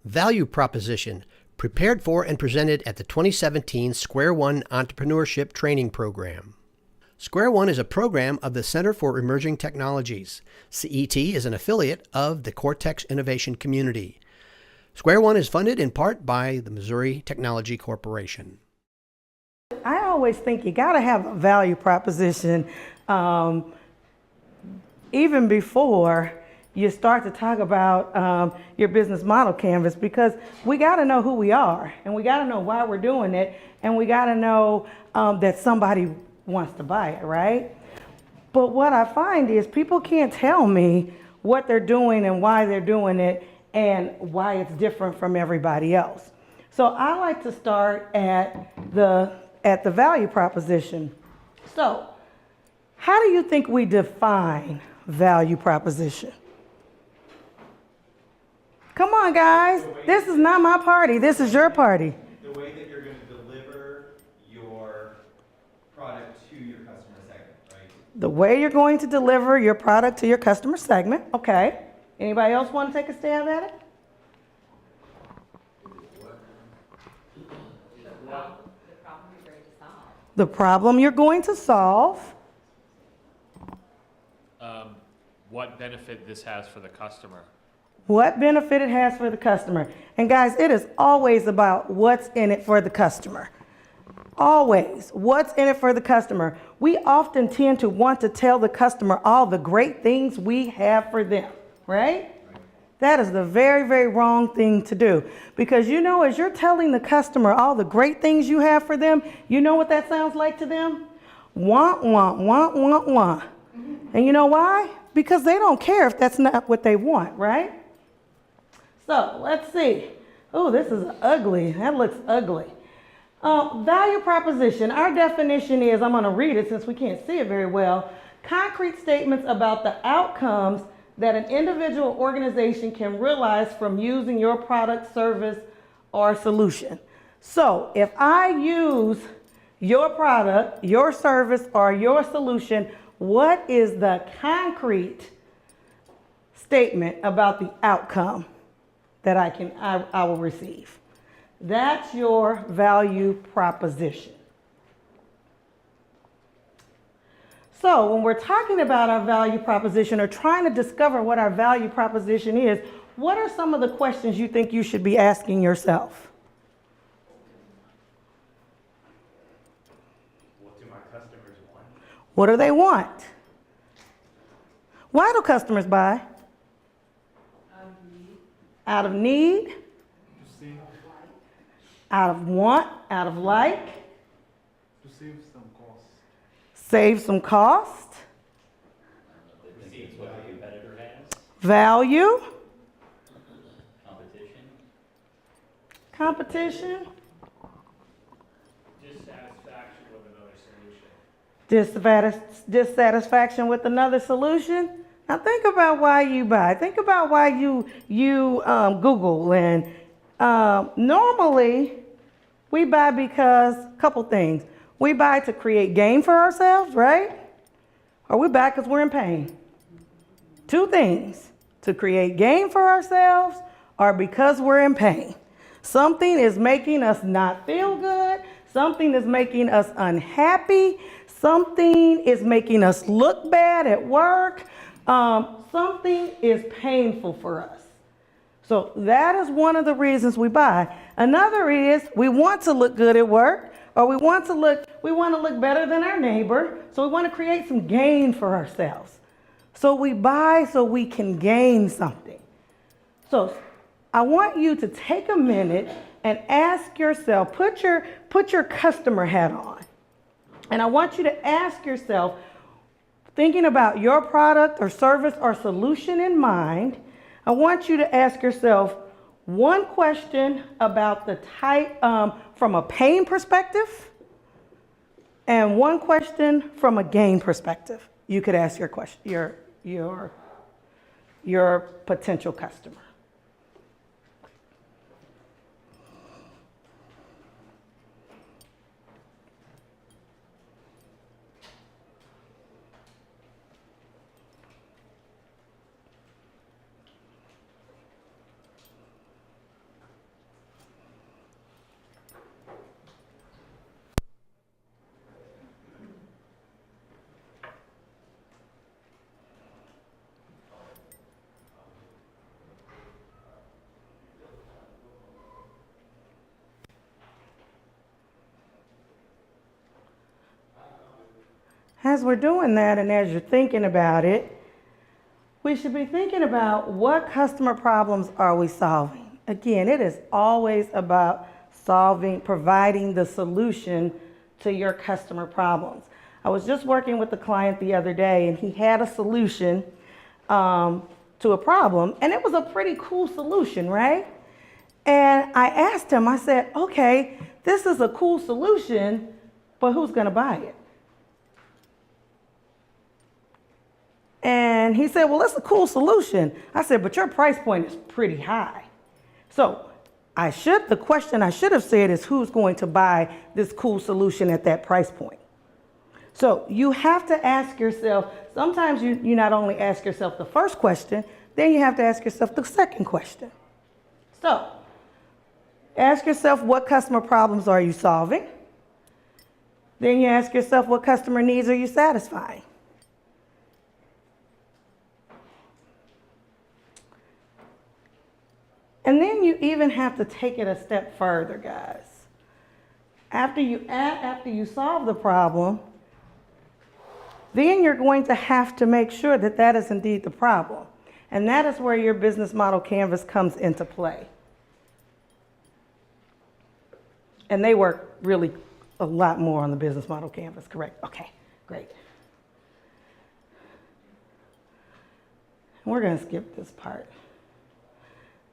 Value Proposition, prepared for and presented at the 2017 Square One Entrepreneurship Training Program. Square One is a program of the Center for Emerging Technologies. CET is an affiliate of the Cortex Innovation Community. Square One is funded in part by the Missouri Technology Corporation. I always think you got to have a value proposition even before you start to talk about your business model canvas, because we got to know who we are, and we got to know why we're doing it, and we got to know that somebody wants to buy it, right? But what I find is people can't tell me what they're doing and why they're doing it and why it's different from everybody else. So I like to start at the value proposition. So how do you think we define value proposition? Come on, guys. This is not my party. This is your party. The way that you're going to deliver your product to your customer segment, right? The way you're going to deliver your product to your customer segment. Okay. Anybody else want to take a stab at it? The problem you're going to solve. What benefit this has for the customer. What benefit it has for the customer. And guys, it is always about what's in it for the customer. Always. What's in it for the customer. We often tend to want to tell the customer all the great things we have for them, right? That is the very, very wrong thing to do. Because you know, as you're telling the customer all the great things you have for them, you know what that sounds like to them? Want, want, want, want, want. And you know why? Because they don't care if that's not what they want, right? So let's see. Oh, this is ugly. That looks ugly. Value proposition. Our definition is, I'm going to read it since we can't see it very well. Concrete statements about the outcomes that an individual organization can realize from using your product, service, or solution. So if I use your product, your service, or your solution, what is the concrete statement about the outcome that I will receive? That's your value proposition. So when we're talking about our value proposition or trying to discover what our value proposition is, what are some of the questions you think you should be asking yourself? What do my customers want? What do they want? Why do customers buy? Out of need, out of want, out of like, to save some cost. save some cost, Perceives what the competitor has, value, competition, competition, Dissatisfaction with another solution. dissatisfaction with another solution. Now think about why you buy. Think about why you Google. And normally we buy because a couple things. We buy to create gain for ourselves, right? Or we buy because we're in pain. Two things: to create gain for ourselves or because we're in pain. Something is making us not feel good. Something is making us unhappy. Something is making us look bad at work. Something is painful for us. So that is one of the reasons we buy. Another is we want to look good at work, or we want to look better than our neighbor. So we want to create some gain for ourselves. So we buy so we can gain something. So I want you to take a minute and ask yourself, put your customer hat on. And I want you to ask yourself, thinking about your product or service or solution in mind, I want you to ask yourself one question about the type from a pain perspective and one question from a gain perspective. You could ask your potential customer. as we're doing that and as you're thinking about it, we should be thinking about what customer problems are we solving. Again, it is always about providing the solution to your customer problems. I was just working with a client the other day, and he had a solution to a problem, and it was a pretty cool solution, right? And I asked him, I said, okay, this is a cool solution, but who's gonna buy it? And he said, well, it's a cool solution. I said, but your price point is pretty high. So the question I should have said is, who's going to buy this cool solution at that price point? So you have to ask yourself, sometimes you not only ask yourself the first question, then you have to ask yourself the second question. So ask yourself, what customer problems are you solving? Then you ask yourself, what customer needs are you satisfying? And then you even have to take it a step further, guys. After you solve the problem, then you're going to have to make sure that that is indeed the problem. And that is where your business model canvas comes into play. And they work really a lot more on the business model canvas, correct? Okay, great. We're going to skip this part.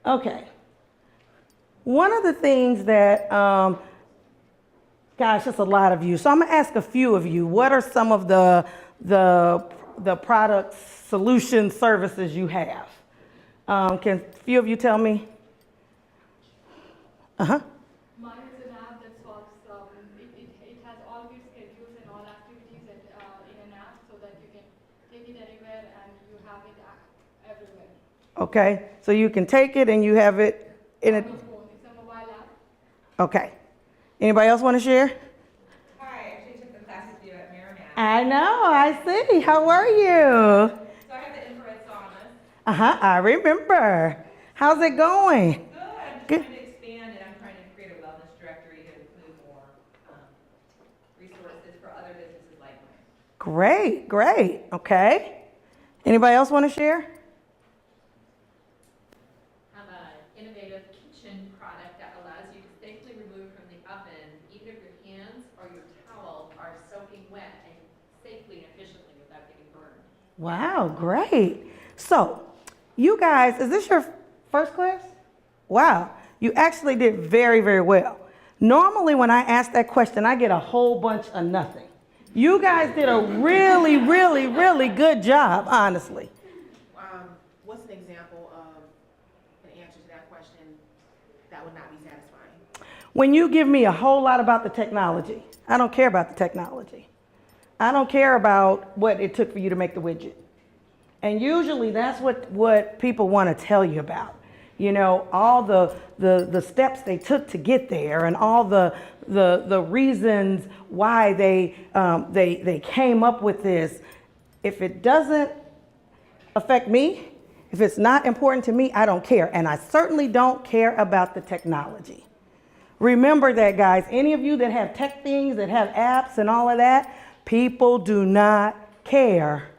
Okay. One of the things that, gosh, it's a lot of you. So I'm going to ask a few of you, what are some of the products, solutions, services you have? Can a few of you tell me? Uh-huh. Mine is an app that solves, it has all your schedules and all activities in an app so that you can take it anywhere and you have it everywhere. Okay, so you can take it and you have it in it. On your phone. It's a mobile app. Okay. Anybody else want to share? Hi, I actually took the class with you at Merrimack. I know, I see. How are you? So I have the infrared saunas. Uh-huh, I remember. How's it going? Good. I'm just Good. trying to expand and I'm trying to create a wellness directory to include more resources for other businesses like mine. Great, great. Okay. Anybody else want to share? I'm an innovative kitchen product that allows you to safely remove from the oven even if your hands or your towel are soaking wet and safely and efficiently without getting burned. Wow, great. So, you guys, is this your first class? Wow, you actually did very, very well. Normally, when I ask that question, I get a whole bunch of nothing. You guys did a really, really, really good job, honestly. What's an example of an answer to that question that would not be satisfying? When you give me a whole lot about the technology, I don't care about the technology. I don't care about what it took for you to make the widget. And usually that's what people want to tell you about. You know, all the steps they took to get there and all the reasons why they came up with this. If it doesn't affect me, if it's not important to me, I don't care. And I certainly don't care about the technology. Remember that, guys. Any of you that have tech things, that have apps and all of that, people do not care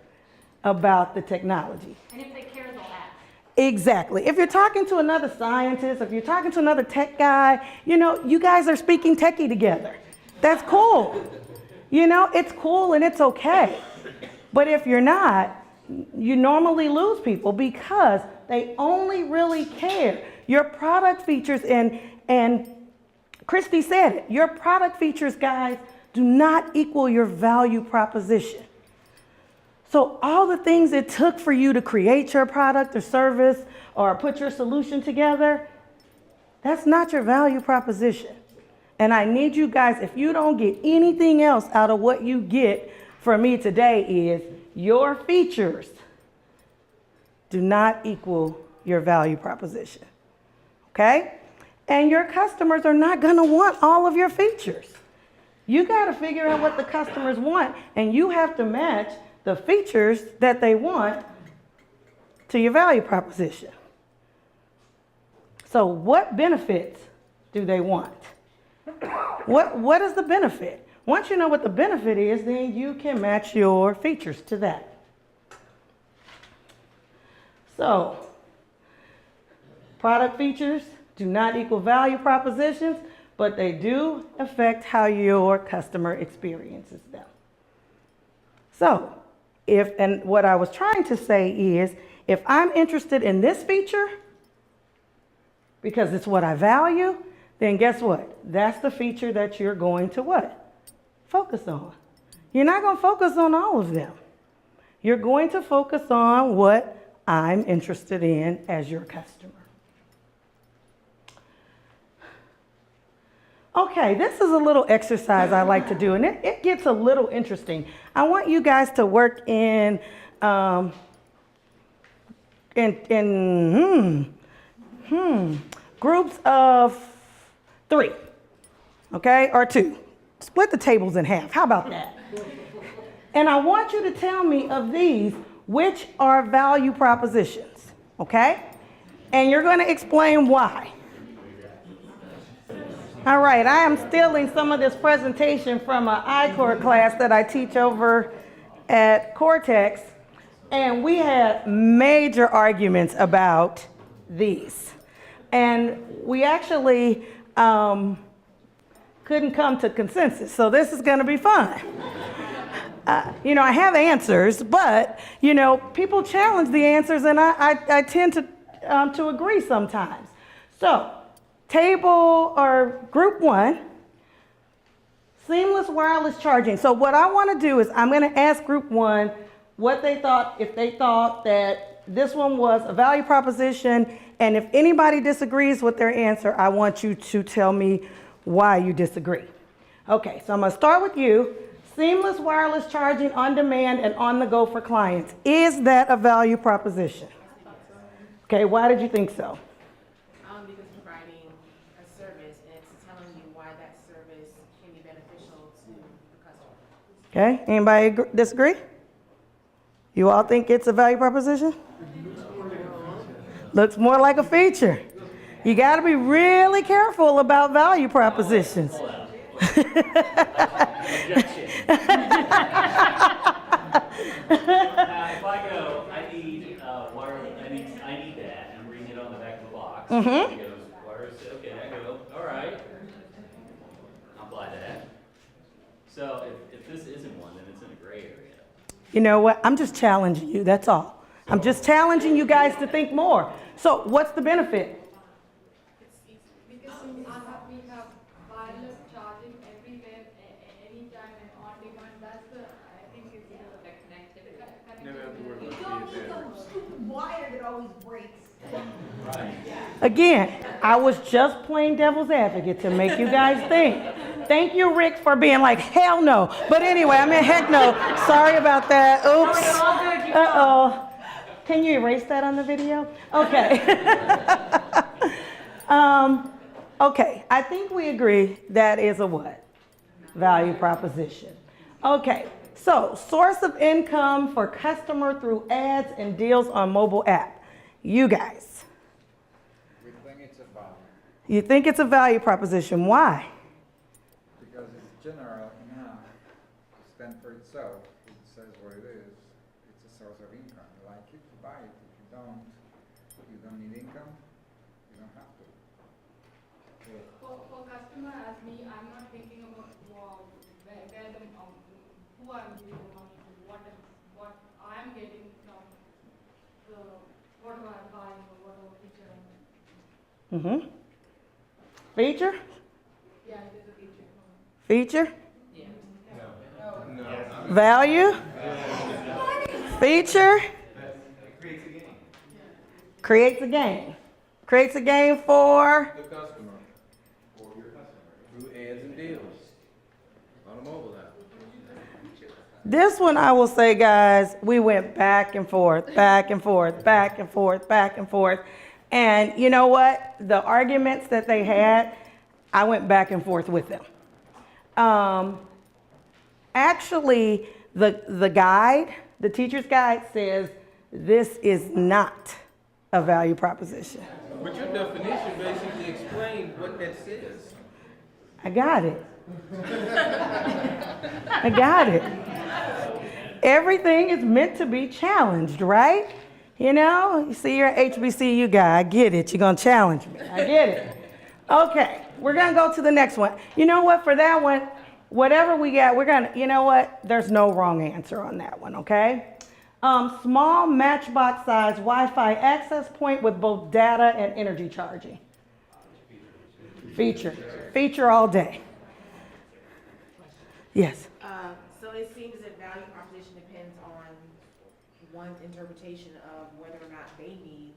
about the technology. And if they care, they'll ask. Exactly. If you're talking to another scientist, if you're talking to another tech guy, you know, you guys are speaking techie together. That's cool. You know, it's cool and it's okay. But if you're not, you normally lose people because they only really care. Your product features, and Christy said it, your product features, guys, do not equal your value proposition. So all the things it took for you to create your product or service or put your solution together, that's not your value proposition. And I need you guys, if you don't get anything else out of what you get from me today, is your features do not equal your value proposition. Okay? And your customers are not going to want all of your features. You got to figure out what the customers want, and you have to match the features that they want to your value proposition. So what benefits do they want? What is the benefit? Once you know what the benefit is, then you can match your features to that. So, product features do not equal value propositions, but they do affect how your customer experiences them. So, and what I was trying to say is, if I'm interested in this feature, because it's what I value, then guess what? That's the feature that you're going to what? Focus on. You're not going to focus on all of them. You're going to focus on what I'm interested in as your customer. Okay, this is a little exercise I like to do, and it gets a little interesting. I want you guys to work in groups of 3, okay, or 2. Split the tables in half. How about that? And I want you to tell me of these, which are value propositions, okay? And you're going to explain why. All right, I am stealing some of this presentation from an I-Core class that I teach over at Cortex, and we had major arguments about these. And we actually couldn't come to consensus, so this is gonna be fun. I have answers, but, people challenge the answers, and I tend to agree sometimes. So, table or group 1, seamless wireless charging. So what I want to do is I'm going to ask group 1 what they thought, if they thought that this one was a value proposition, and if anybody disagrees with their answer, I want you to tell me why you disagree. Okay, so I'm going to start with you. Seamless wireless charging on demand and on the go for clients. Is that a value proposition? Okay, why did you think so? Because providing a service and it's telling you why that service can be beneficial to the customer. Okay, anybody disagree? You all think it's a value proposition? Looks more like a feature. You got to be really careful about value propositions. If I go, I need I need that, and I'm reading it on the back of the box. Mm-hmm. He goes, wires, okay, I go, all right. I'll buy that. So if this isn't one, then it's in a gray area. You know what? I'm just challenging you, that's all. I'm just challenging you guys to think more. So what's the benefit? Because we have wireless charging everywhere, anytime and on demand. That's the, I think it's the connectivity. Never have to worry You about don't being need there. those stupid wire that always breaks. Again, I was just playing devil's advocate to make you guys think. Thank you, Rick, for being like, hell no. But anyway, I mean, heck no. Sorry about that. Oops. Uh-oh. Can you erase that on the video? Okay. Okay, I think we agree that is a what? Value proposition. Okay, so source of income for customer through ads and deals on mobile app. You guys. We think it's a value You think it's a value proposition. Why? because it's general enough to stand for itself. It says what it is. It's a source of income. You like it, you buy it. If you don't need income, you don't have to. For customer as me, I'm not thinking about where the who I'm giving the money to, what I'm getting from the whatever I'm buying or whatever feature I'm getting. Mm-hmm. Feature? Yeah, it is a feature. Feature? Value? Feature? Creates a gain. Creates a gain for? The customer, or your customer, through ads and deals on a mobile app. This one, I will say, guys, we went back and forth, back and forth, back and forth, back and forth. And you know what? The arguments that they had, I went back and forth with them. Actually, the guide, the teacher's guide says this is not a value proposition. But your definition basically explains what that says. I got it. I got it. Everything is meant to be challenged, right? You know, you see, you're an HBCU guy. I get it. You're going to challenge me. I get it. Okay, we're going to go to the next one. You know what? For that one, whatever we got, we're going to, you know what? There's no wrong answer on that one, okay? Small matchbox size Wi-Fi access point with both data and energy charging. Feature. Feature all day. Yes. So it seems that value proposition depends on one's interpretation of whether or not they need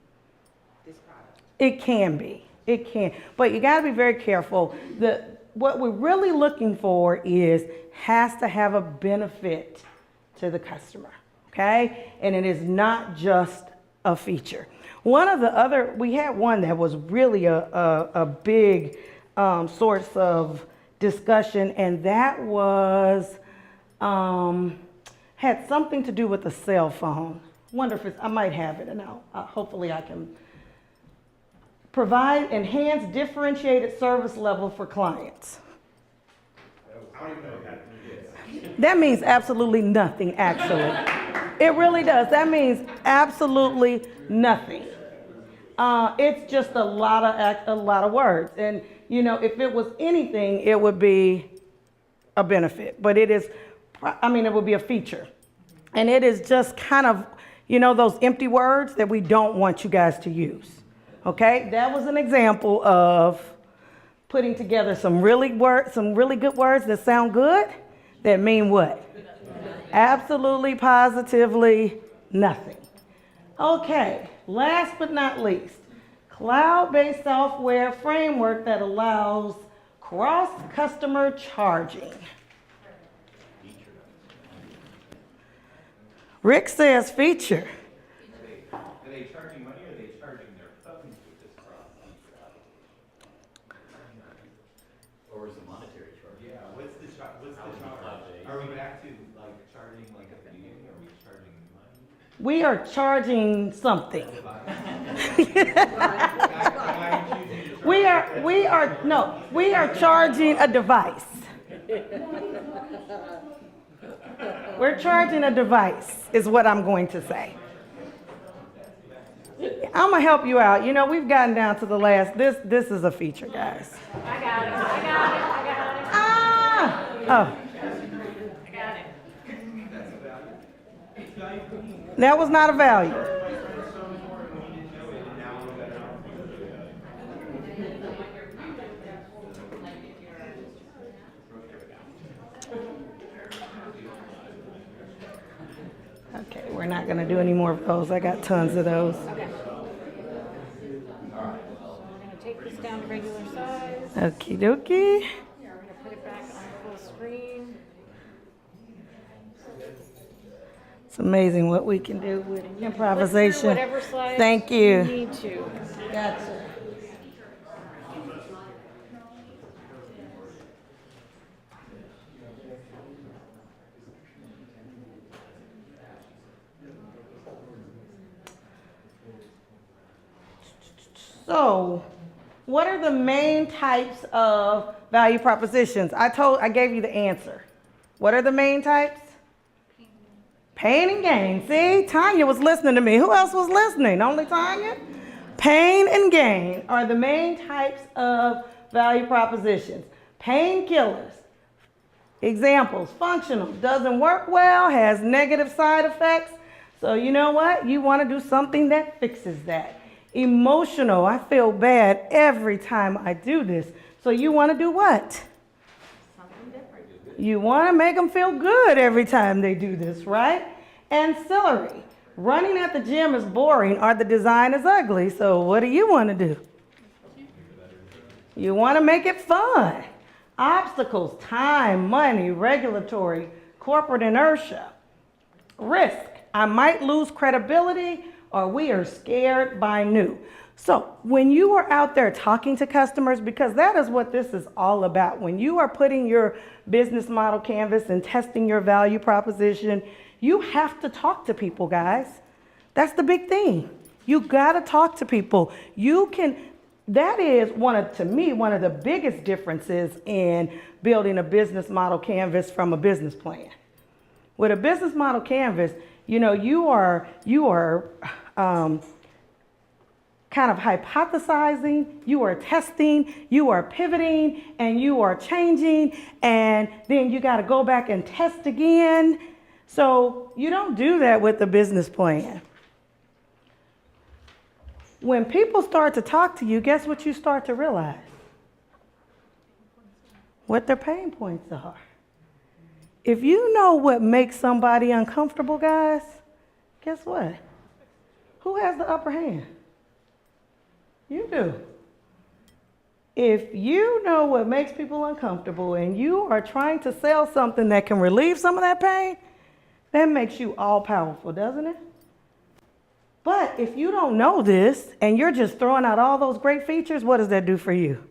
this product. It can be. It can. But you got to be very careful. What we're really looking for has to have a benefit to the customer, okay? And it is not just a feature. One of the other, we had one that was really a big source of discussion, and that was, had something to do with a cell phone. Wonder if I might have it, and hopefully I can provide enhanced differentiated service level for clients. I don't even know what that means. That means absolutely nothing, actually. It really does. That means absolutely nothing. It's just a lot of words. And, you know, if it was anything, it would be a benefit. But it is, it would be a feature. And it is just kind of, you know, those empty words that we don't want you guys to use. Okay? That was an example of putting together some really good words that sound good, that mean what? Absolutely, positively nothing. Okay, last but not least, cloud-based software framework that allows cross-customer charging. Rick says feature. Are they charging money or are they charging their phones with this product? Or is it monetary charge? Yeah, what's the charge? Are we back to like charging like at the beginning? Are we charging money? We are charging something. We are charging a device. We're charging a device, is what I'm going to say. I'm gonna help you out. You know, we've gotten down to the last. This is a feature, guys. I got it, I got it, I got it. Ah! Oh. I got it. That was not a value. Okay, we're not going to do any more of those. I got tons of those. Okay. We're gonna take this down to regular size. Okie dokie. We're gonna put it back on full screen. It's amazing what we can do with improvisation. Whatever slides Thank you. need to. Gotcha. So, what are the main types of value propositions? I gave you the answer. What are the main types? Pain and gain. See, Tanya was listening to me. Who else was listening? Only Tanya? Pain and gain are the main types of value propositions. Painkillers. Examples: functional, doesn't work well, has negative side effects. So you know what? You want to do something that fixes that. Emotional, I feel bad every time I do this. So you want to do what? Something different. You want to make them feel good every time they do this, right? Ancillary, running at the gym is boring or the design is ugly. So what do you want to do? You want to make it fun. Obstacles, time, money, regulatory, corporate inertia. Risk, I might lose credibility, or we are scared by new. So when you are out there talking to customers, because that is what this is all about, when you are putting your business model canvas and testing your value proposition, you have to talk to people, guys. That's the big thing. You gotta talk to people. that is to me, one of the biggest differences in building a business model canvas from a business plan. With a business model canvas, you know, you are kind of hypothesizing, you are testing, you are pivoting, and you are changing, and then you got to go back and test again. So you don't do that with the business plan. When people start to talk to you, guess what you start to realize? What their pain points are. If you know what makes somebody uncomfortable, guys, guess what? Who has the upper hand? You do. If you know what makes people uncomfortable and you are trying to sell something that can relieve some of that pain, that makes you all powerful, doesn't it? But if you don't know this and you're just throwing out all those great features, what does that do for you?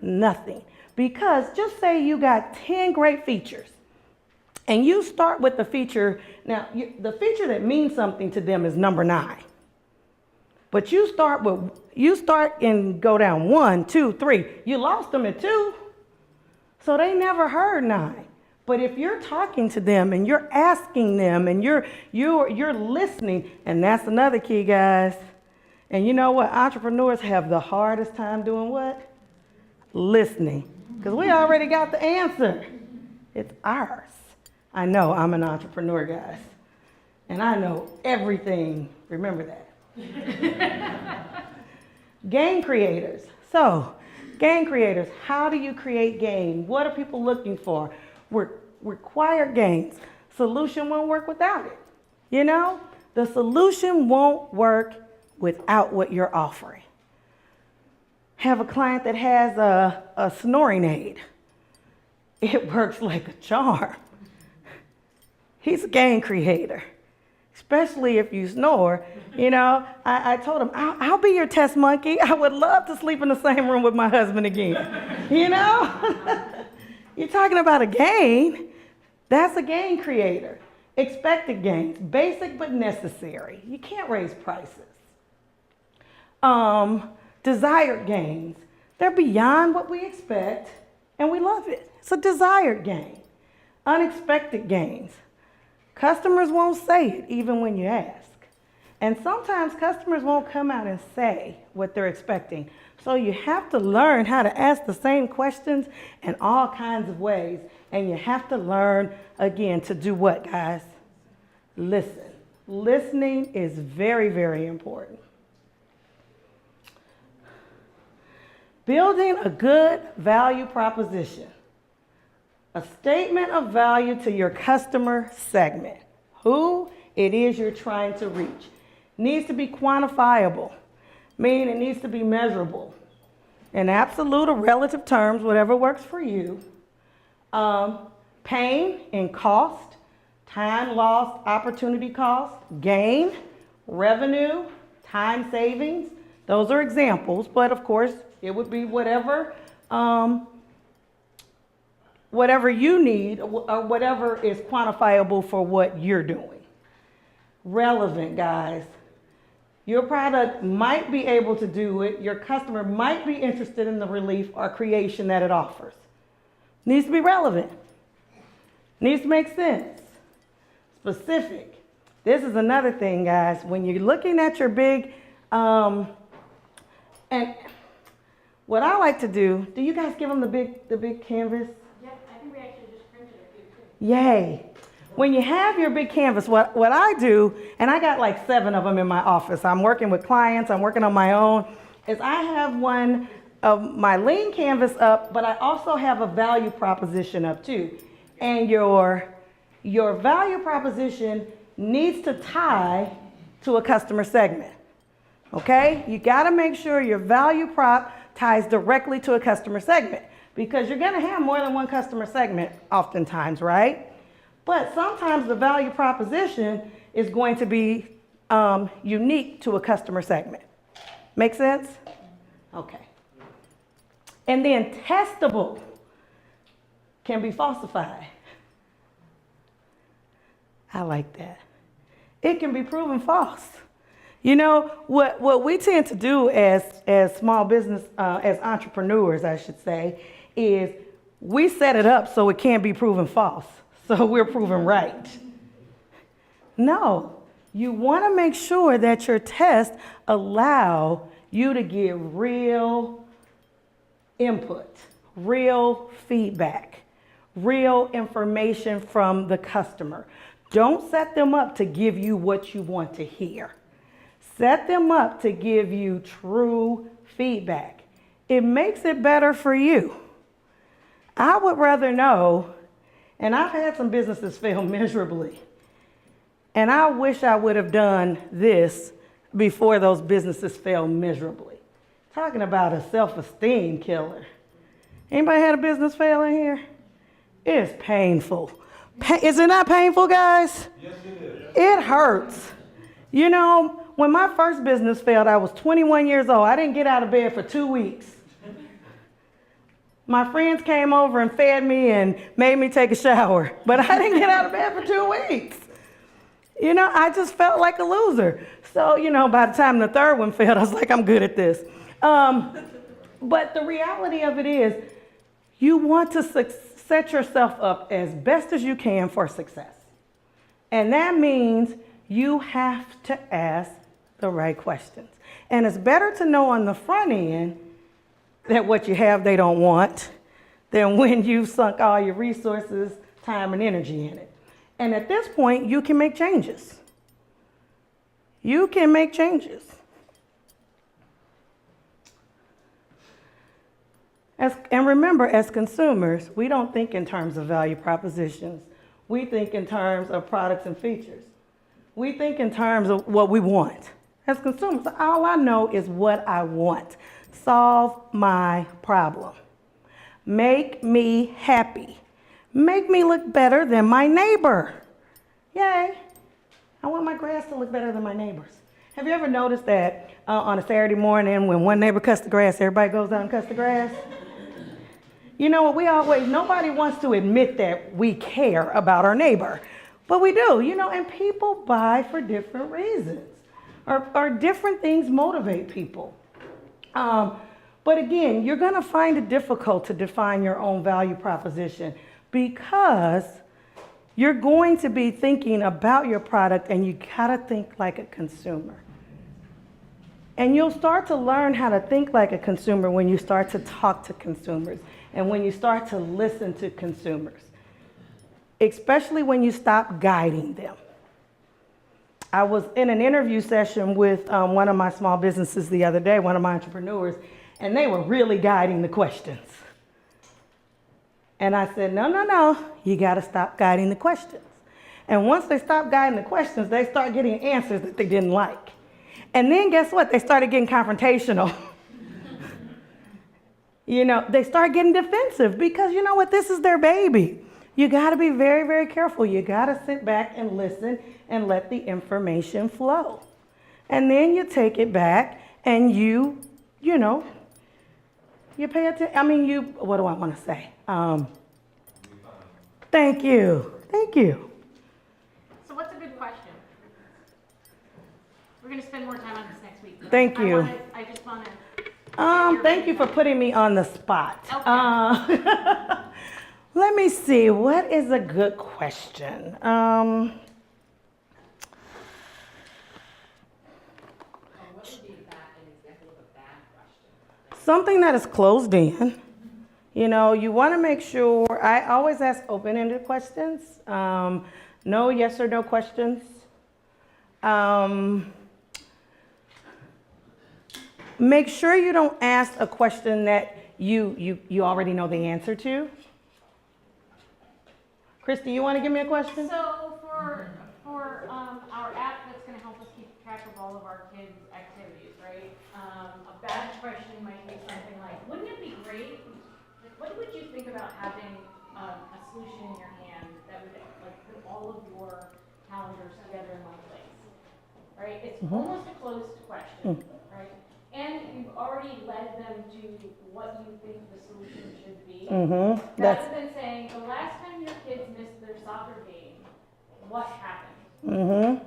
Nothing. Because just say you got 10 great features and you start with the feature. Now, the feature that means something to them is number 9. But you start and go down 1, 2, 3. You lost them at 2, so they never heard 9. But if you're talking to them and you're asking them and you're listening, and that's another key, guys. And you know what? Entrepreneurs have the hardest time doing what? Listening. Because we already got the answer. It's ours. I know I'm an entrepreneur, guys. And I know everything. Remember that. Game creators. So, game creators, how do you create game? What are people looking for? Required gains. Solution won't work without it. You know, the solution won't work without what you're offering. Have a client that has a snoring aid. It works like a charm. He's a game creator. Especially if you snore. You know, I told him, I'll be your test monkey. I would love to sleep in the same room with my husband again. You know? You're talking about a gain. That's a gain creator. Expected gains, basic but necessary. You can't raise prices. Desired gains. They're beyond what we expect, and we love it. It's a desired gain. Unexpected gains. Customers won't say it even when you ask. And sometimes customers won't come out and say what they're expecting. So you have to learn how to ask the same questions in all kinds of ways. And you have to learn, again, to do what, guys? Listen. Listening is very, very important. Building a good value proposition. A statement of value to your customer segment. Who it is you're trying to reach. Needs to be quantifiable, meaning it needs to be measurable. In absolute or relative terms, whatever works for you. Pain and cost, time lost, opportunity cost, gain, revenue, time savings. Those are examples, but of course, it would be whatever you need or whatever is quantifiable for what you're doing. Relevant, guys. Your product might be able to do it. Your customer might be interested in the relief or creation that it offers. Needs to be relevant. Needs to make sense. Specific. This is another thing, guys. When you're looking at your big, and what I like to do you guys give them the big canvas? Yeah, I think we actually just printed a few too. Yay. When you have your big canvas, what I do, and I got like 7 of them in my office. I'm working with clients, I'm working on my own, is I have one of my lean canvas up, but I also have a value proposition up too. And your value proposition needs to tie to a customer segment. Okay? You gotta make sure your value prop ties directly to a customer segment because you're gonna have more than one customer segment oftentimes, right? But sometimes the value proposition is going to be unique to a customer segment. Make sense? Okay. And then testable can be falsified. I like that. It can be proven false. You know, what we tend to do as small business, as entrepreneurs, I should say, is we set it up so it can't be proven false. So we're proven right. No, you want to make sure that your tests allow you to get real input, real feedback, real information from the customer. Don't set them up to give you what you want to hear. Set them up to give you true feedback. It makes it better for you. I would rather know, and I've had some businesses fail miserably, and I wish I would have done this before those businesses failed miserably. Talking about a self-esteem killer. Anybody had a business fail in here? It's painful. Is it not painful, guys? Yes, it is. It hurts. You know, when my first business failed, I was 21 years old. I didn't get out of bed for 2 weeks. My friends came over and fed me and made me take a shower, but I didn't get out of bed for 2 weeks. You know, I just felt like a loser. So, you know, by the time the third one failed, I was like, I'm good at this. But the reality of it is, you want to set yourself up as best as you can for success. And that means you have to ask the right questions. And it's better to know on the front end that what you have they don't want than when you've sunk all your resources, time, and energy in it. And at this point, you can make changes. You can make changes. And remember, as consumers, we don't think in terms of value propositions. We think in terms of products and features. We think in terms of what we want. As consumers, all I know is what I want. Solve my problem. Make me happy. Make me look better than my neighbor. Yay. I want my grass to look better than my neighbor's. Have you ever noticed that on a Saturday morning when one neighbor cuts the grass, everybody goes out and cuts the grass? You know what, nobody wants to admit that we care about our neighbor, but we do, you know, and people buy for different reasons, or different things motivate people. But again, you're gonna find it difficult to define your own value proposition because you're going to be thinking about your product and you gotta think like a consumer. And you'll start to learn how to think like a consumer when you start to talk to consumers and when you start to listen to consumers, especially when you stop guiding them. I was in an interview session with one of my small businesses the other day, one of my entrepreneurs, and they were really guiding the questions. And I said, no, you gotta stop guiding the questions. And once they stopped guiding the questions, they start getting answers that they didn't like. And then guess what? They started getting confrontational. You know, they start getting defensive because you know what? This is their baby. You got to be very, very careful. You got to sit back and listen and let the information flow. And then you take it back and you know, you pay attention. I mean, what do I want to say? Thank you. So what's a good question? We're going to spend more time on this next week. Thank you. I just want to. Thank you for putting me on the spot. Okay. Let me see, what is a good question? What would be an example of a bad question? Something that is closed in. You know, you want to make sure, I always ask open-ended questions. No yes or no questions. Make sure you don't ask a question that you already know the answer to. Christy, you want to give me a question? So for our app that's going to help us keep track of all of our kids' activities, right? A bad question might be something like, wouldn't it be great? Like, what would you think about having a solution in your hand that would like put all of your calendars together in one place, right? It's almost a closed question, right? And you've already led them to what you think the solution should be. Rather than saying, the last time your kids missed their soccer game, what happened?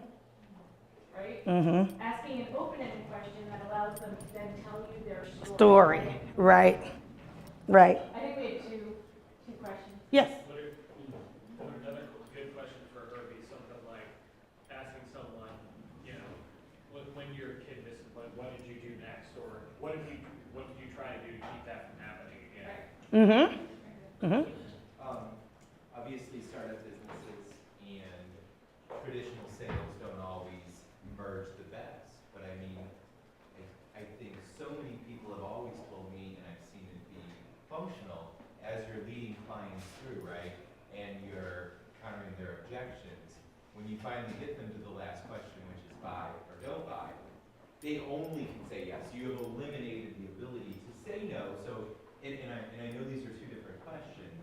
Right? right? Mm-hmm. Asking an open-ended question that allows them to then tell you their Story, right, right. I think we had two questions. Yes. Would another good question for her be something like asking someone, you know, when your kid misses, what did you do next, or what did you try to do to keep that from happening again? Mm-hmm. Mm-hmm. Obviously, startup businesses and traditional sales don't always merge the best, but I mean, I think so many people have always told me, and I've seen it be functional, as you're leading clients through, right, and you're countering their objections, when you finally get them to the last question, which is buy or don't buy, they only can say yes. You have eliminated the ability to say no. So, and I know these are two different questions,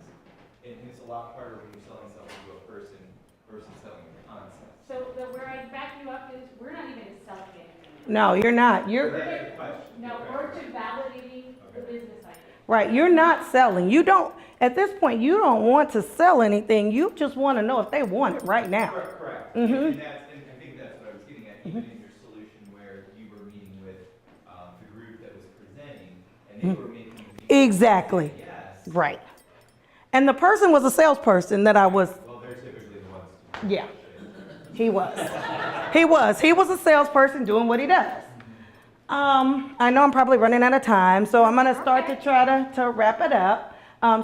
and it's a lot harder when you're selling something to a person versus selling a concept. So where I back you up is, we're not even selling anything. No, you're not. You're That's the question. No, we're to validating the business idea. right. You're not selling. You don't, at this point, you don't want to sell anything. You just want to know if they want it right now. Correct. Mm-hmm. And I think that's what I was getting at, even in your solution where you were meeting with the group that was presenting, and they were making the Exactly. yes. Right. And the person was a salesperson that I was, Well, they're typically the ones. yeah, he was. He was a salesperson doing what he does. I know I'm probably running out of time, so I'm going to start to try to wrap it up.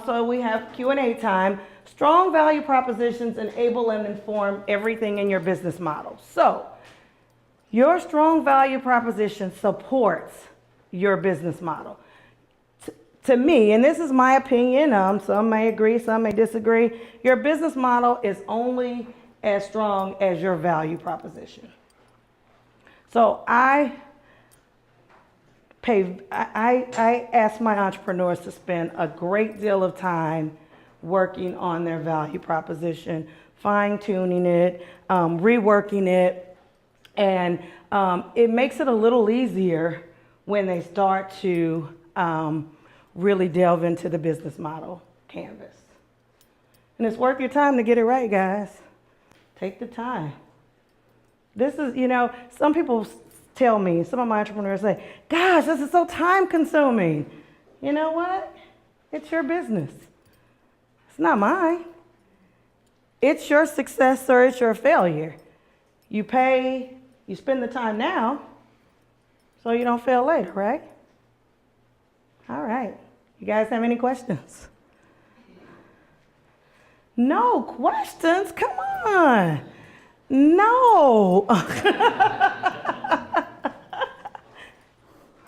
So we have Q&A time. Strong value propositions enable and inform everything in your business model. So your strong value proposition supports your business model. To me, and this is my opinion, some may agree, some may disagree, your business model is only as strong as your value proposition. So I ask my entrepreneurs to spend a great deal of time working on their value proposition, fine-tuning it, reworking it, and it makes it a little easier when they start to really delve into the business model canvas. And it's worth your time to get it right, guys. Take the time. This is, some people tell me, some of my entrepreneurs say, gosh, this is so time consuming. You know what? It's your business. It's not mine. It's your success or it's your failure. You pay, you spend the time now so you don't fail later, right? All right. You guys have any questions? No questions? Come on. No.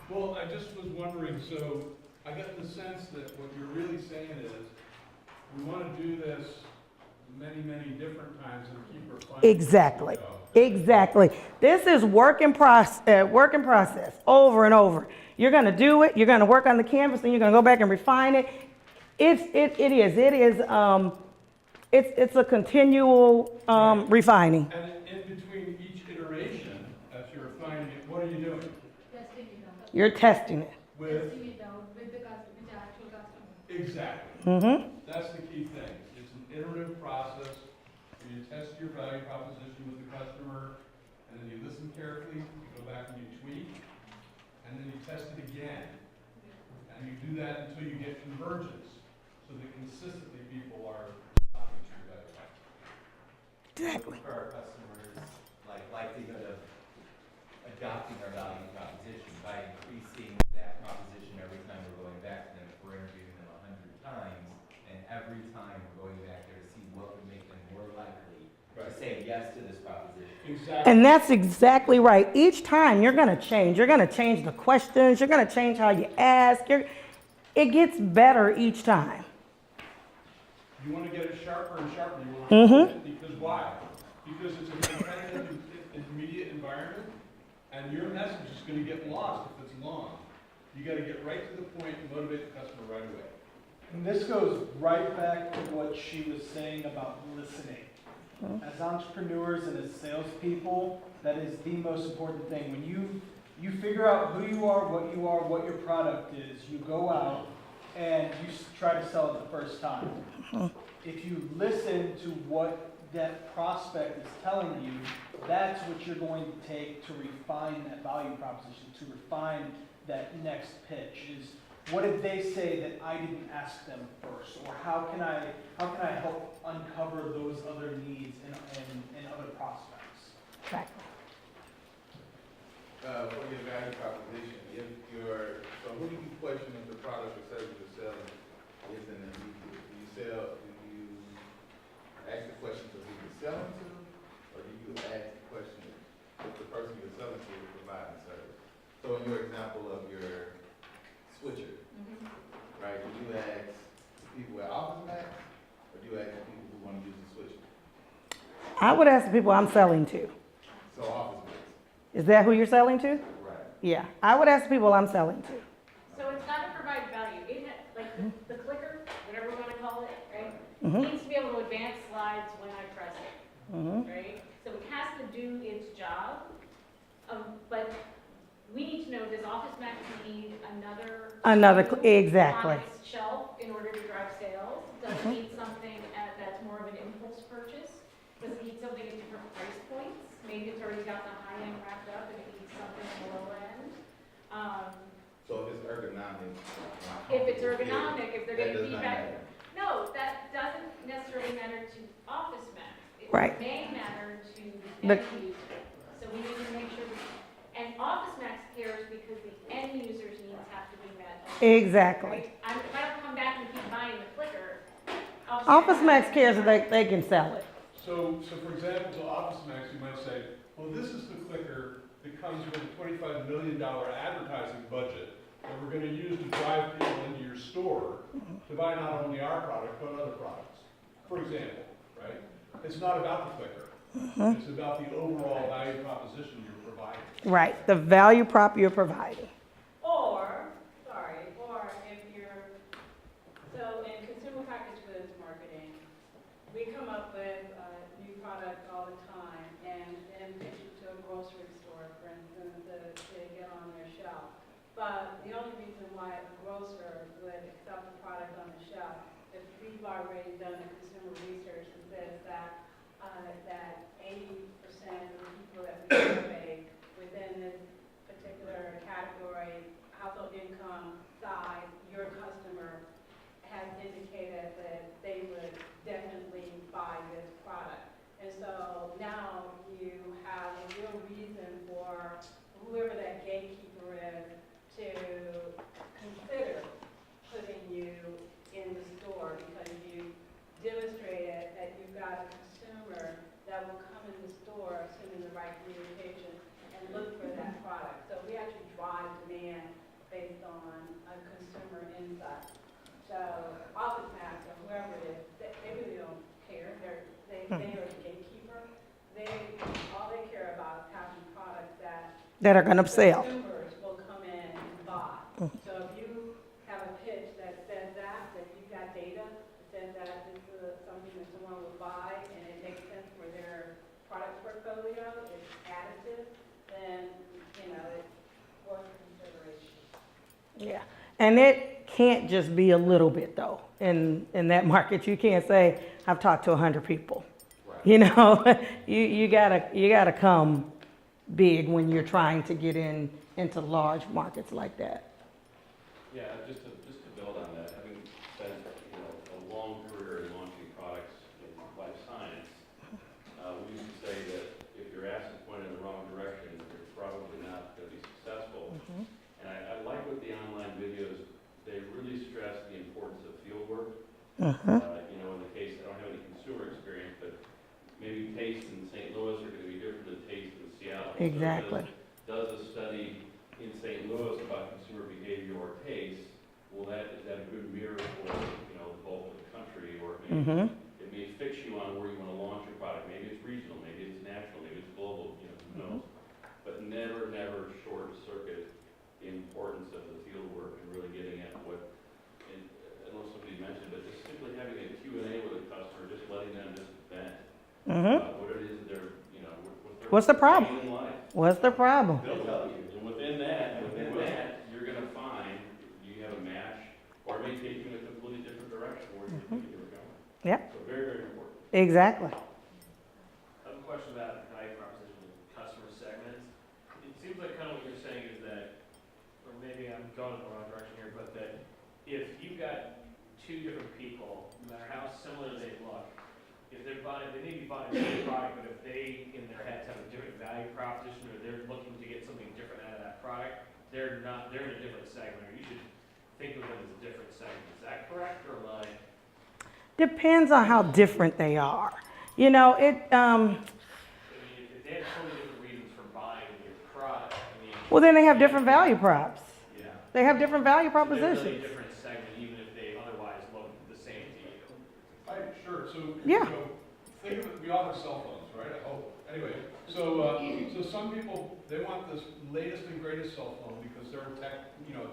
Well, I just was wondering, so I got the sense that what you're really saying is, we want to do this many, many different times and keep refining. Exactly. Exactly. This is work in process, over and over. You're going to do it. You're going to work on the canvas, and you're going to go back and refine it. It's a continual refining. And in between each iteration, as you're refining it, what are you doing? Testing it out. You're testing it. With? Testing it out with the customer, with the actual customer. Exactly. Mm-hmm. That's the key thing. It's an iterative process where you test your value proposition with the customer, and then you listen carefully, you go back and you tweak, and then you test it again. And you do that until you get convergence, so that consistently people are talking to you that way. Exactly. For our customers, like likelihood of adopting our value proposition by increasing that proposition every time we're going back to them. If we're interviewing them 100 times, and every time we're going back there to see what would make them more likely to say yes to this proposition. Exactly. And that's exactly right. Each time you're going to change. You're going to change the questions. You're going to change how you ask. It gets better each time. You want to get it sharper and sharper. You want to hold it, because why? Because it's a competitive intermediate environment, and your message is going to get lost if it's long. You got to get right to the point and motivate the customer right away. And this goes right back to what she was saying about listening. As entrepreneurs and as salespeople, that is the most important thing. When you figure out who you are, what your product is, you go out and you try to sell it the first time. If you listen to what that prospect is telling you, that's what you're going to take to refine that value proposition, to refine that next pitch is, what did they say that I didn't ask them first? Or how can I help uncover those other needs in other prospects? Right. For your value proposition, if you're, so who do you question if the product or service you're selling isn't immediate? Do you ask the question of who you're selling to, or do you ask the question if the person you're selling to is providing service? So in your example of your switcher, right, do you ask the people at Office Max, or do you ask the people who want to use the switcher? I would ask the people I'm selling to. So Office Max. Is that who you're selling to? Right. Yeah, I would ask the people I'm selling to. So it's got to provide value. It had, like the clicker, whatever we want to call it, right? Mhm. Needs to be able to advance slides when I press it, Mhm. right? So it has to do its job. But we need to know, does Office Max need Exactly. on its shelf in order to drive sales? Does it need something that's more of an impulse purchase? Does it need something at different price points? Maybe it's already got the high end wrapped up and it needs something on the low end. So if it's ergonomic. If it's ergonomic, if they're that getting does not feedback. matter. No, that doesn't necessarily matter to Office Max. It Right. may matter to The- end users. So we need to make sure, and Office Max cares because the end user's needs have to be met. Exactly. Right? If I don't come back and keep buying the clicker, Office Max cares that they can sell it. So for example, to Office Max, you might say, well, this is the clicker that comes with a $25 million advertising budget that we're gonna use to drive people into your store to buy not only our product, but other products. For example, right? It's not about the clicker. It's about the overall value proposition you're providing. Right, the value prop you're providing. Or if you're, so in consumer packaged goods marketing, we come up with new products all the time and pitch it to a grocery store, for instance, to get on their shelf. But the only reason why a grocer would accept the product on the shelf is we've already done the consumer research that says that 80% of the people that we survey within this particular category, household income, size, your customer has indicated that they would definitely buy this product. And so now you have a real reason for whoever that gatekeeper is to consider putting you in the store because you demonstrated that you've got a consumer that will come in the store, assuming the right communication, and look for that product. So we actually drive demand based on a consumer insight. So Office Max or whoever it is, they really don't care. They are the gatekeeper. All they care about is having products That are gonna sell. consumers will come in and buy. So if you have a pitch that says that you've got data that says that this is something that someone will buy and it makes sense for their product portfolio, it's additive, then, it's worth consideration. Yeah, and it can't just be a little bit though. In that market, you can't say, I've talked to 100 people. Right. You know, you gotta come big when you're trying to get into large markets like that. Yeah, just to build on that, having spent a long career in launching products in life science, we used to say that if your ass is pointed in the wrong direction, you're probably not going to be successful. And I like with the online videos, they really stress the importance of field work. In the case, I don't have any consumer experience, but maybe taste in St. Louis are going to be different than taste in Seattle. Exactly. So does a study in St. Louis about consumer behavior or taste, is that a good mirror for, the bulk of the country, or maybe it may fix you on where you want to launch your product. Maybe it's regional, maybe it's national, maybe it's global, who knows. But never short circuit the importance of the field work and really getting at what, and I don't know if somebody mentioned, but just simply having a Q&A with a customer, just letting them just vent about what it is they're, What's the problem? in life. What's the problem? They'll tell you. And within that, you're going to find you have a match, or it may take you in a completely different direction where you think you were going. Yep. So very, very important. Exactly. question about value proposition with customer segments. It seems like kind of what you're saying is that, or maybe I'm going in the wrong direction here, but that if you've got two different people, no matter how similar they look, if they're buying, they may be buying the same product, but if they, in their heads, have a different value proposition, or they're looking to get something different out of that product, they're in a different segment, or you should think of them as a different segment. Is that correct, or like? Depends on how different they are. You know, I mean, if they have totally different reasons for buying your product, I mean. well, then they have different value props. Yeah. They have different value So they're propositions. really a different segment, even if they otherwise look the same to you. Sure, so, Yeah. think of it, we all have cell phones, right? Oh, anyway, so some people, they want this latest and greatest cell phone because they're a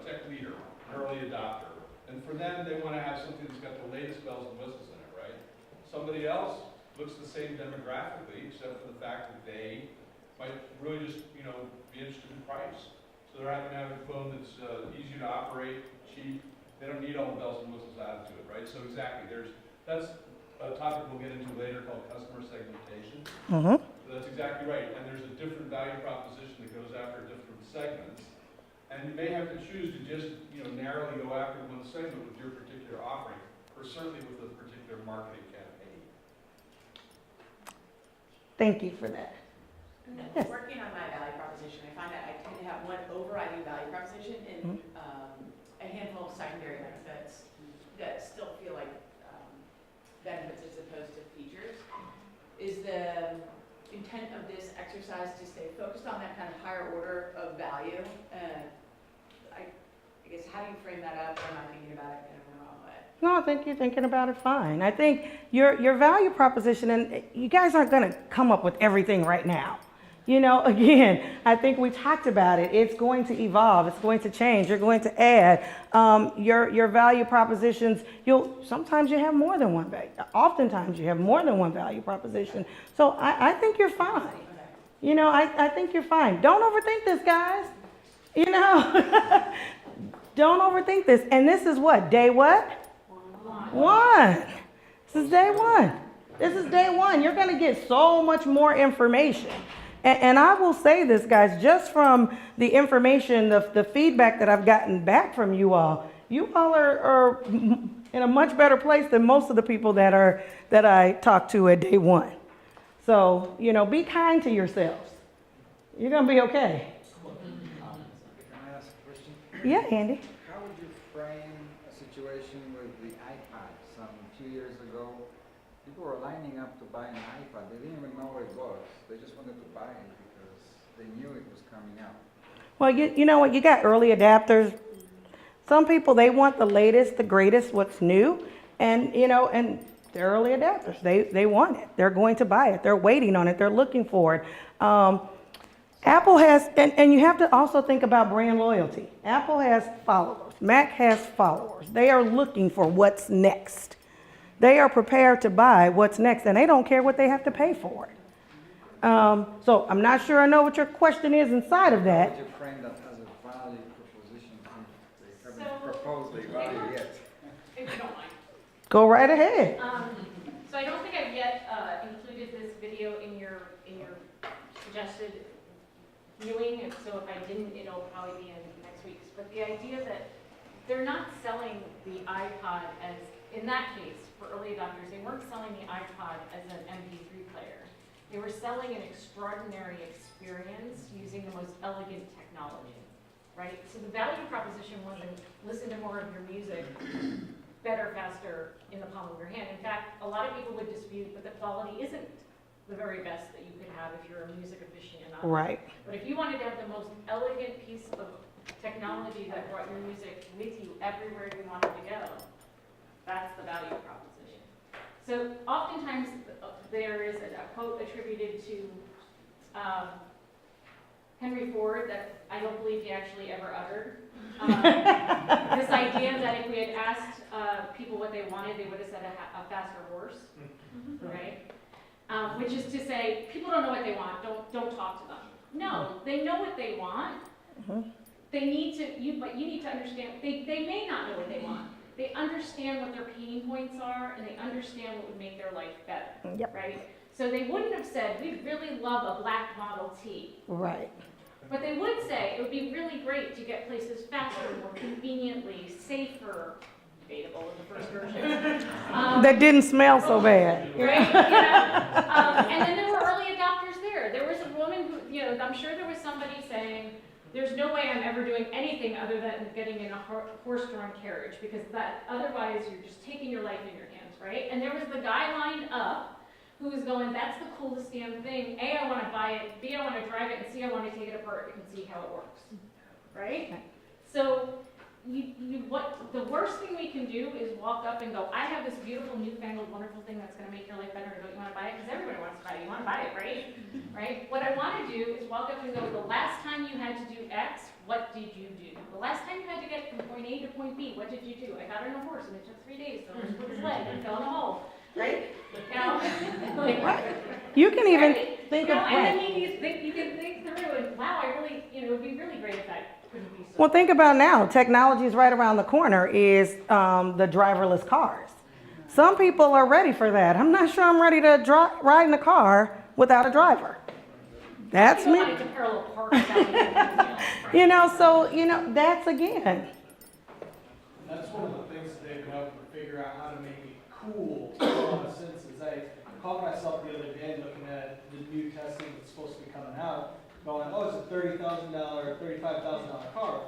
tech leader, an early adopter. And for them, they want to have something that's got the latest bells and whistles in it, right? Somebody else looks the same demographically, except for the fact that they might really just, be interested in price. So they're having to have a phone that's easy to operate, cheap. They don't need all the bells and whistles added to it, right? So exactly, that's a topic we'll get into later called customer segmentation. Mm-hmm. That's exactly right. And there's a different value proposition that goes after different segments. And you may have to choose to just, narrowly go after one segment with your particular offering, or certainly with a particular marketing campaign. Thank you for that. Yes. Working on my value proposition, I find that I tend to have one overriding value proposition and a handful of secondary benefits that still feel like benefits as opposed to features. Is the intent of this exercise to stay focused on that kind of higher order of value? I guess, how do you frame that up, or am I thinking about it in a wrong way? No, I think you're thinking about it fine. I think your value proposition, and you guys aren't going to come up with everything right now. Again, I think we talked about it. It's going to evolve. It's going to change. You're going to add your value propositions. Sometimes you have more than one value. Oftentimes you have more than one value proposition. So I think you're fine. I think you're fine. Don't overthink this, guys. Don't overthink this. And this is what? Day what? One. This is day one. This is day one. You're going to get so much more information. And I will say this, guys, just from the information, the feedback that I've gotten back from you all are in a much better place than most of the people that I talk to at day one. So, be kind to yourselves. You're going to be okay. Can I ask a question? Yeah, Andy. How would you frame a situation with the iPad? Some few years ago, people were lining up to buy an iPad. They didn't even know what it was. They just wanted to buy it because they knew it was coming out. Well, you know what? You got early adapters. Some people, they want the latest, the greatest, what's new. And, and they're early adapters. They want it. They're going to buy it. They're waiting on it. They're looking for it. Apple has, and you have to also think about brand loyalty. Apple has followers. Mac has followers. They are looking for what's next. They are prepared to buy what's next, and they don't care what they have to pay for it. So I'm not sure I know what your question is inside of that. How would you frame that as a value proposition since they haven't proposed a value yet? If you don't mind. Go right ahead. So I don't think I've yet included this video in your suggested viewing, and so if I didn't, it'll probably be in next week's. But the idea that they're not selling the iPod as, in that case, for early adopters, they weren't selling the iPod as an MP3 player. They were selling an extraordinary experience using the most elegant technology, right? So the value proposition wasn't listen to more of your music better, faster, in the palm of your hand. In fact, a lot of people would dispute that the quality isn't the very best that you could have if you're a music aficionado. Right. But if you wanted to have the most elegant piece of technology that brought your music with you everywhere you wanted to go, that's the value proposition. So oftentimes there is a quote attributed to Henry Ford that I don't believe he actually ever uttered. This idea that if we had asked people what they wanted, they would have said a faster horse, right? Which is to say, people don't know what they want. Don't talk to them. No, they know what they want. They need to. But you need to understand. They may not know what they want. They understand what their pain points are, and they understand what would make their life better. Yep. Right. So they wouldn't have said, we'd really love a black Model T. Right. But they would say, it would be really great to get places faster, more conveniently, safer, debatable in the first version. That didn't smell so bad. Right? You know? And then there were early adopters there. There was a woman who, you know, I'm sure there was somebody saying, there's no way I'm ever doing anything other than getting in a horse-drawn carriage, because that, otherwise you're just taking your life in your hands, right? And there was the guy lined up who was going, that's the coolest damn thing. A, I want to buy it. B, I want to drive it. And C, I want to take it apart and see how it works, right? So what the worst thing we can do is walk up and go, I have this beautiful, newfangled, wonderful thing that's going to make your life better. Don't you want to buy it? Because everybody wants to buy it. You want to buy it, right? Right? What I want to do is walk up and go, the last time you had to do X, what did you do? The last time you had to get from point A to point B, what did you do? I got on a horse and it took 3 days. The horse put his leg and fell in a hole. Right? You know? Like, You can even right? think You of, know, and right. then you can think through and wow, I really, you know, it would be really great if that couldn't be so. Well, think about now, technology is right around the corner, is the driverless cars. Some people are ready for that. I'm not sure I'm ready to ride in a car without a driver. That's me. Wanted to parallel park without even doing it, right? You know, so, you know, that's again. That's one of the things that they've been helping to figure out how to make it cool in a lot of senses. I caught myself the other day looking at the new testing that's supposed to be coming out, going, oh, it's a $30,000, $35,000 car.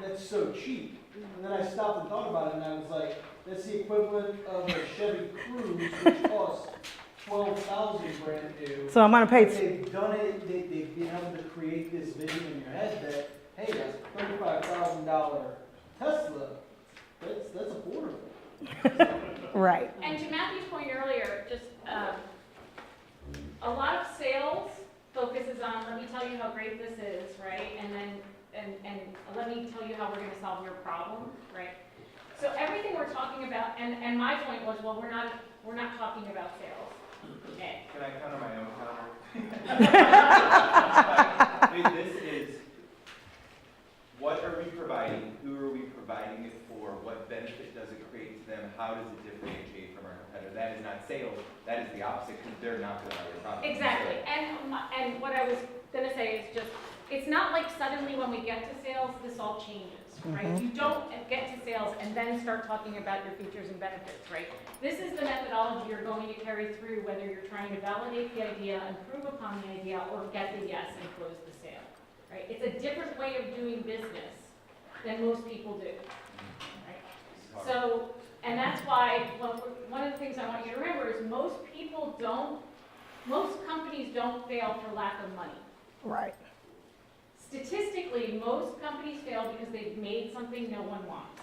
That's so cheap. And then I stopped and thought about it, and I was like, that's the equivalent of a Chevy Cruze, which costs $12,000 brand new. So I'm gonna pay. They've done it. They've been able to create this vision in your head that, hey, that's a $35,000 Tesla. That's affordable. Right. And to Matthew's point earlier, just a lot of sales focuses on, let me tell you how great this is, right? And then and let me tell you how we're going to solve your problem, right? So everything we're talking about, and my point was, well, we're not talking about sales. Okay. Can I counter my own counter? This is, what are we providing? Who are we providing it for? What benefit does it create to them? How does it differentiate from our competitor? That is not sales. That is the opposite, because they're not going to buy your product. Exactly. And what I was going to say is just, it's not like suddenly when we get to sales, this all changes, right? You don't get to sales and then start talking about your features and benefits, right? This is the methodology you're going to carry through, whether you're trying to validate the idea, improve upon the idea, or get the yes and close the sale, right? It's a different way of doing business than most people do, right? So, and that's why, one of the things I want you to remember is most companies don't fail for lack of money. Right. Statistically, most companies fail because they've made something no one wants.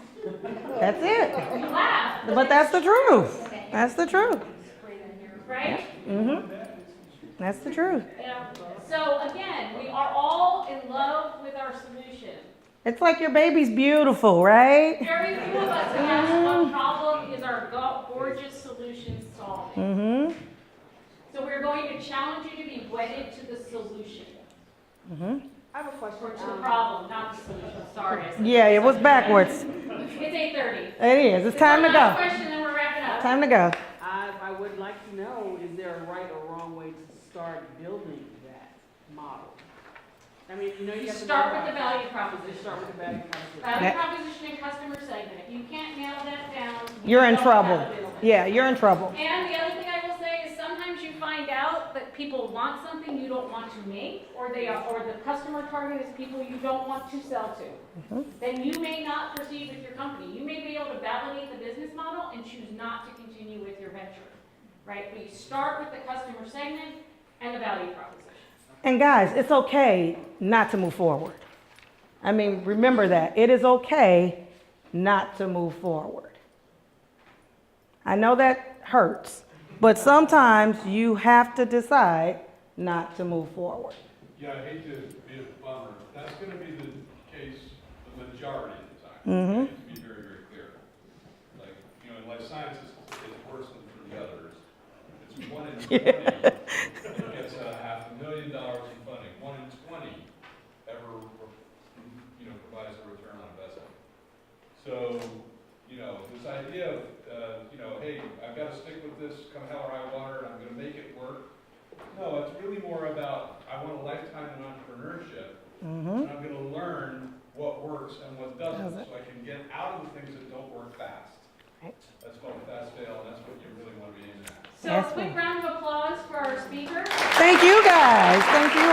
That's it. You laugh. But that's the truth. That's the truth. Right? That's the truth. Yeah. So again, we are all in love with our solution. It's like your baby's beautiful, right? Very few of us have asked what problem is our gorgeous solution solving. So we're going to challenge you to be wedded to the solution. I have a question. Or to the problem, not the solution. Sorry. I said Yeah, it was backwards. It's 8:30. It is. It's time to One last go. question, then we're wrapping up. Time to go. I would like to know, is there a right or wrong way to start building that model? I mean, you know, you You have to start know with the about- value proposition. Start with the value proposition. Value proposition and customer segment. If you can't nail that down, You're in don't trouble. have a middleman. Yeah, you're in trouble. And the other thing I will say is sometimes you find out that people want something you don't want to make, or the customer target is people you don't want to sell to. Then you may not proceed with your company. You may be able to validate the business model and choose not to continue with your venture, right? But you start with the customer segment and the value proposition. And guys, it's okay not to move forward. I mean, remember that. It is okay not to move forward. I know that hurts, but sometimes you have to decide not to move forward. Yeah, I hate to be a bummer. That's going to be the case the majority of the time. To be very, very clear. Like, you know, in life sciences, it's worse than for the others. It's 1 in 20 that gets $500,000 in funding. 1 in 20 ever, you know, provides a return on investment. So, you know, this idea of, you know, hey, I've got to stick with this come hell or high water, and I'm going to make it work. No, it's really more about, I want a lifetime in entrepreneurship, Mm-hmm. and I'm gonna learn what works and what doesn't, Doesn't. so I can get out of the things that don't work fast. Right. That's called fast fail, and that's what you really wanna be aiming at. So a quick round of applause for our speaker. Thank you guys. Thank you